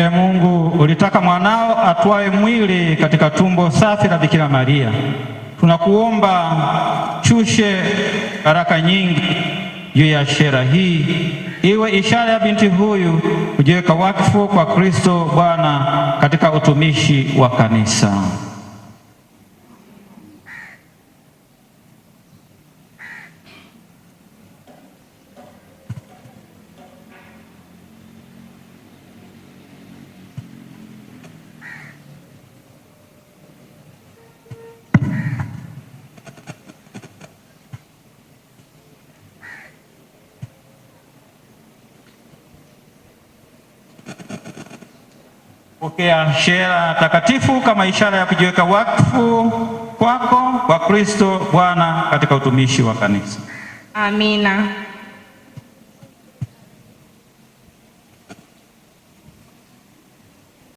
Mungu, ulitaka mwanao atwae mwili katika tumbo safi la Bikira Maria. Tunakuomba chushe baraka nyingi juu ya shera hii, iwe ishara ya binti huyu kujiweka wakfu kwa Kristo Bwana katika utumishi wa kanisa. Pokea shera takatifu kama ishara ya kujiweka wakfu kwako kwa Kristo Bwana katika utumishi wa kanisa. Amina.